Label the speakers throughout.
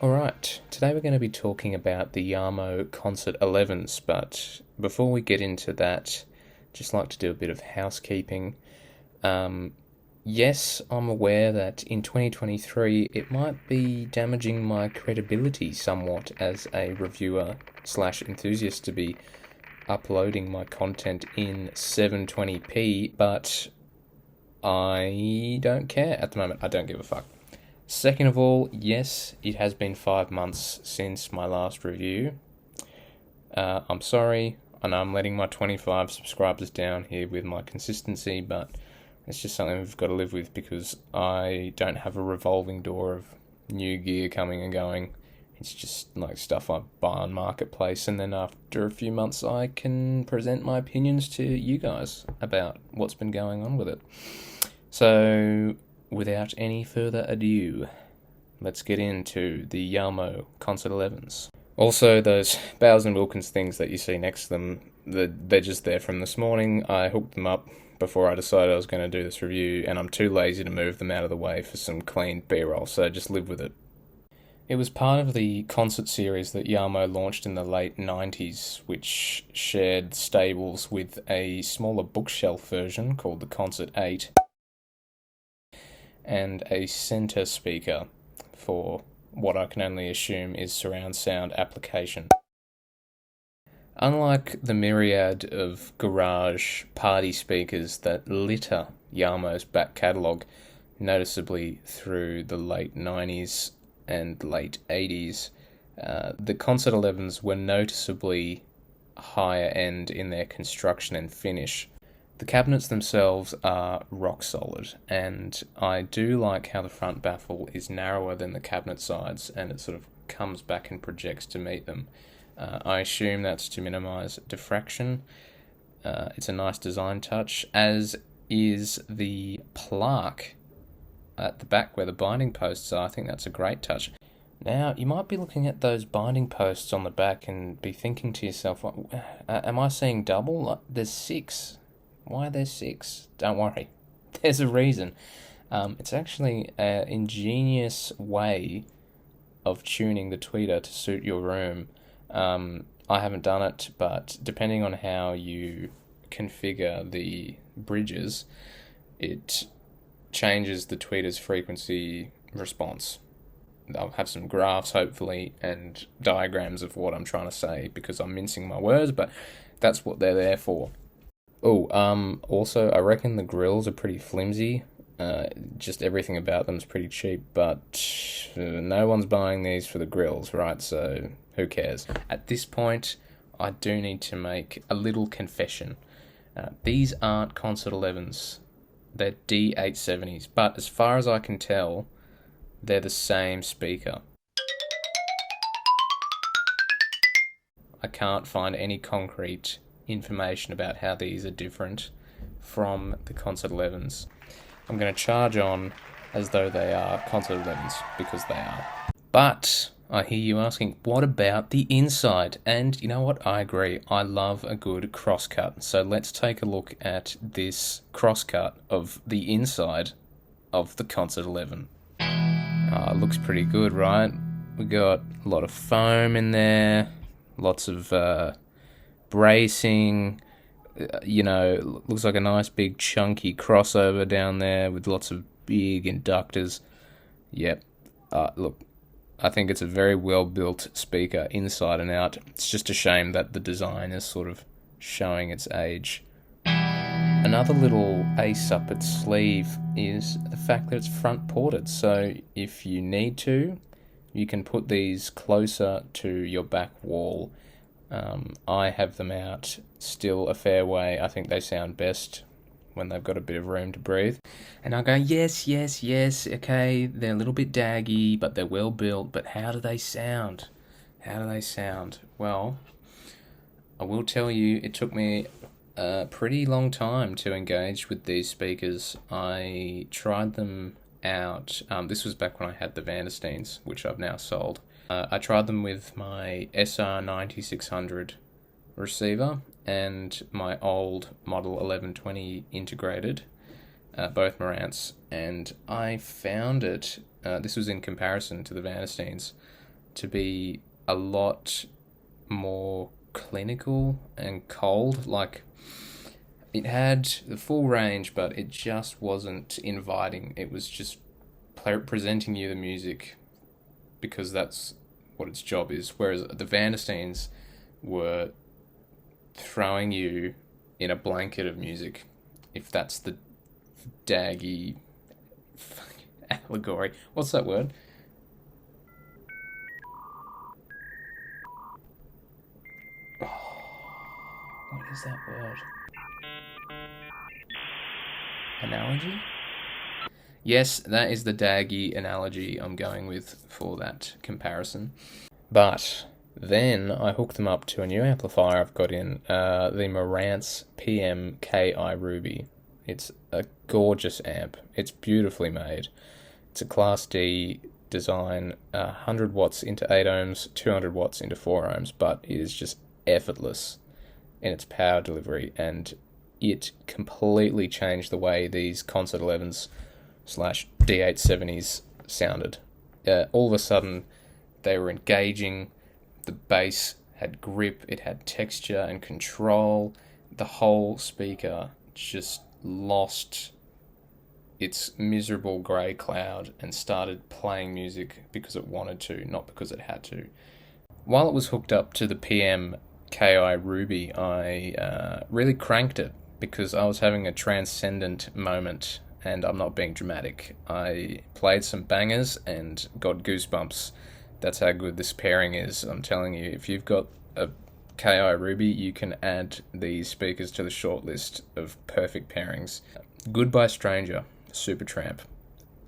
Speaker 1: Alright, today we're going to be talking about the Jamo Concert 11s, but before we get into that, just like to do a bit of housekeeping. Yes, I'm aware that in 2023 it might be damaging my credibility somewhat as a reviewer slash enthusiast to be uploading my content in 720p, but I don't care at the moment. I don't give a fuck. Second of all, yes, it has been 5 months since my last review. I'm sorry, I know I'm letting my 25 subscribers down here with my consistency, but it's just something we've got to live with because I don't have a revolving door of new gear coming and going. It's just like stuff I buy on Marketplace, and then after a few months I can present my opinions to you guys about what's been going on with it. So, without any further ado, let's get into the Jamo Concert 11s. Also, those Bowers & Wilkins things that you see next to them, they're just there from this morning. I hooked them up before I decided I was going to do this review, and I'm too lazy to move them out of the way for some clean B-roll, so just live with it. It was part of the concert series that Jamo launched in the late 90s, which shared stables with a smaller bookshelf version called the Concert 8, and a centre speaker for what I can only assume is surround sound application. Unlike the myriad of garage party speakers that litter Jamo's back catalogue, noticeably through the late 90s and late 80s, the Concert 11s were noticeably higher end in their construction and finish. The cabinets themselves are rock solid, and I do like how the front baffle is narrower than the cabinet sides, and it sort of comes back and projects to meet them. I assume that's to minimise diffraction. It's a nice design touch, as is the plaque at the back where the binding posts are. I think that's a great touch. Now, you might be looking at those binding posts on the back and be thinking to yourself, am I seeing double? There's 6. Why are there 6? Don't worry. There's a reason. It's actually an ingenious way of tuning the tweeter to suit your room. I haven't done it, but depending on how you configure the bridges, it changes the tweeter's frequency response. I'll have some graphs, hopefully, and diagrams of what I'm trying to say, because I'm mincing my words, but that's what they're there for. Also, I reckon the grills are pretty flimsy. Just everything about them's pretty cheap, but no one's buying these for the grills, right? So, who cares? At this point, I do need to make a little confession. These aren't Concert 11s. They're D870s, but as far as I can tell, they're the same speaker. I can't find any concrete information about how these are different from the Concert 11s. I'm going to charge on as though they are Concert 11s, because they are. But I hear you asking, what about the inside? And you know what? I agree. I love a good crosscut. So let's take a look at this crosscut of the inside of the Concert 11. It looks pretty good, right? We got a lot of foam in there, lots of bracing, looks like a nice big chunky crossover down there with lots of big inductors. Yep. Look, I think it's a very well built speaker inside and out. It's just a shame that the design is sort of showing its age. Another little ace up its sleeve is the fact that it's front ported, so if you need to, you can put these closer to your back wall. I have them out still a fair way. I think they sound best when they've got a bit of room to breathe. And I go, yes, okay, they're a little bit daggy, but they're well built, but how do they sound? Well, I will tell you, it took me a pretty long time to engage with these speakers. I tried them out. This was back when I had the Vandersteins, which I've now sold. I tried them with my SR9600 receiver, and my old Model 1120 integrated, both Marantz, and I found it, this was in comparison to the Vandersteins, to be a lot more clinical and cold. Like, it had the full range, but it just wasn't inviting. It was just presenting you the music because that's what its job is. Whereas the Vandersteins were throwing you in a blanket of music, if that's the daggy allegory. What's that word? What is that word? Analogy? Yes, that is the daggy analogy I'm going with for that comparison. But then I hooked them up to a new amplifier I've got in, the Marantz PM KI Ruby. It's a gorgeous amp. It's beautifully made. It's a Class D design, 100 watts into 8 ohms, 200 watts into 4 ohms, but it is just effortless in its power delivery, and it completely changed the way these Concert 11s / D870s sounded. All of a sudden, they were engaging, the bass had grip, it had texture and control. The whole speaker just lost its miserable grey cloud and started playing music because it wanted to, not because it had to. While it was hooked up to the PM KI Ruby, I really cranked it because I was having a transcendent moment, and I'm not being dramatic. I played some bangers and got goosebumps. That's how good this pairing is. I'm telling you, if you've got a KI Ruby, you can add these speakers to the shortlist of perfect pairings. Goodbye Stranger, Supertramp.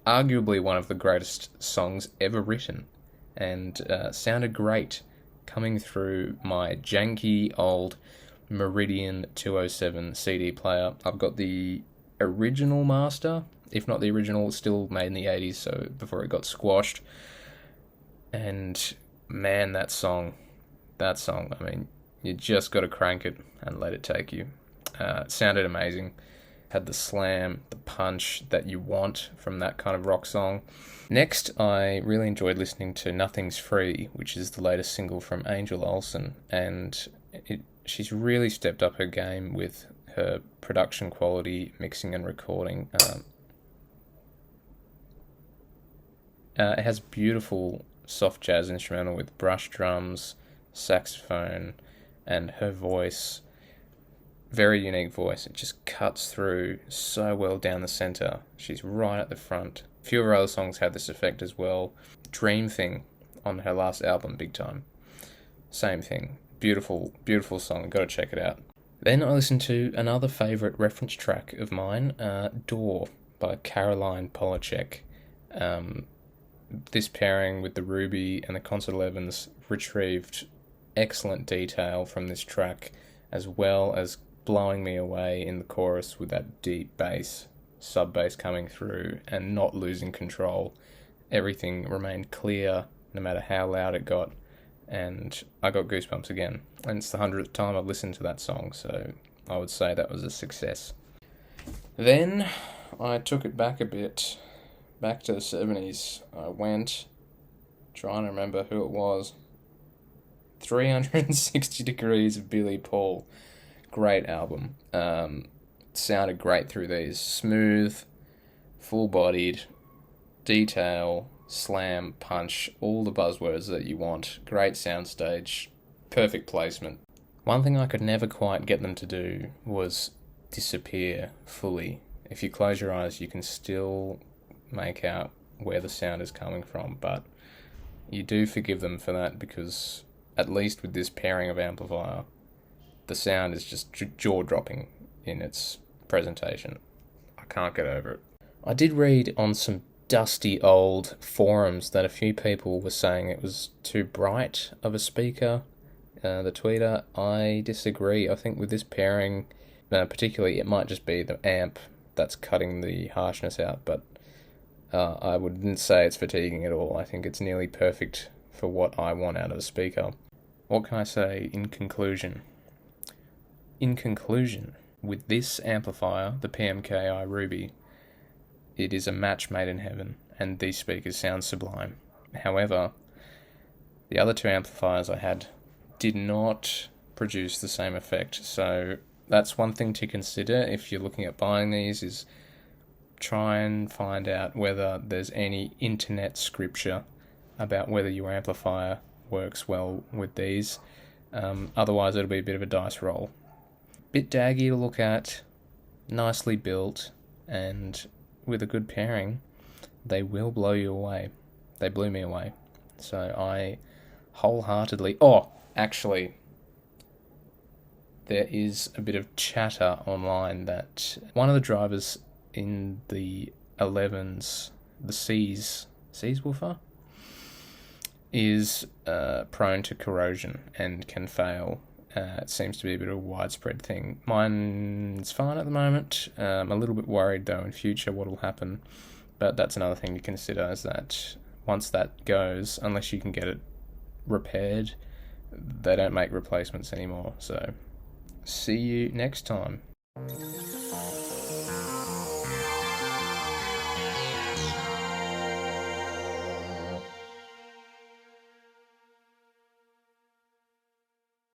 Speaker 1: Arguably one of the greatest songs ever written, and sounded great coming through my janky old Meridian 207 CD player. I've got the original master, if not the original, still made in the 80s, so before it got squashed. And man, that song, I mean, you just got to crank it and let it take you. It sounded amazing. Had the slam, the punch that you want from that kind of rock song. Next, I really enjoyed listening to Nothing's Free, which is the latest single from Angel Olsen, and she's really stepped up her game with her production quality, mixing and recording. It has beautiful soft jazz instrumental with brush drums, saxophone, and her voice. Very unique voice. It just cuts through so well down the center. She's right at the front. A few of her other songs had this effect as well. Dream Thing on her last album, Big Time. Same thing. Beautiful, beautiful song. Got to check it out. Then I listened to another favourite reference track of mine, Door by Caroline Polachek. This pairing with the Ruby and the Concert 11s retrieved excellent detail from this track, as well as blowing me away in the chorus with that deep bass, sub-bass coming through and not losing control. Everything remained clear no matter how loud it got, and I got goosebumps again. And it's the 100th time I've listened to that song, so I would say that was a success. Then I took it back a bit, back to the 70s. I went, trying to remember who it was, 360 Degrees of Billy Paul. Great album. Sounded great through these. Smooth, full-bodied, detail, slam, punch, all the buzzwords that you want. Great soundstage, perfect placement. One thing I could never quite get them to do was disappear fully. If you close your eyes, you can still make out where the sound is coming from, but you do forgive them for that because, at least with this pairing of amplifier, the sound is just jaw-dropping in its presentation. I can't get over it. I did read on some dusty old forums that a few people were saying it was too bright of a speaker, the tweeter. I disagree. I think with this pairing, particularly, it might just be the amp that's cutting the harshness out, but I wouldn't say it's fatiguing at all. I think it's nearly perfect for what I want out of a speaker. What can I say in conclusion? in conclusion, with this amplifier, the PMKI Ruby, it is a match made in heaven, and these speakers sound sublime. However, the other two amplifiers I had did not produce the same effect, so that's one thing to consider if you're looking at buying these, is try and find out whether there's any internet scripture about whether your amplifier works well with these. Otherwise it'll be a bit of a dice roll. Bit daggy to look at, nicely built, and with a good pairing, they will blow you away. They blew me away. So I wholeheartedly... Oh, actually, there is a bit of chatter online that one of the drivers in the 11s, the C's woofer, is prone to corrosion and can fail. It seems to be a bit of a widespread thing. Mine's fine at the moment. I'm a little bit worried though in future what will happen, but that's another thing to consider, is that once that goes, unless you can get it repaired, they don't make replacements anymore. So see you next time.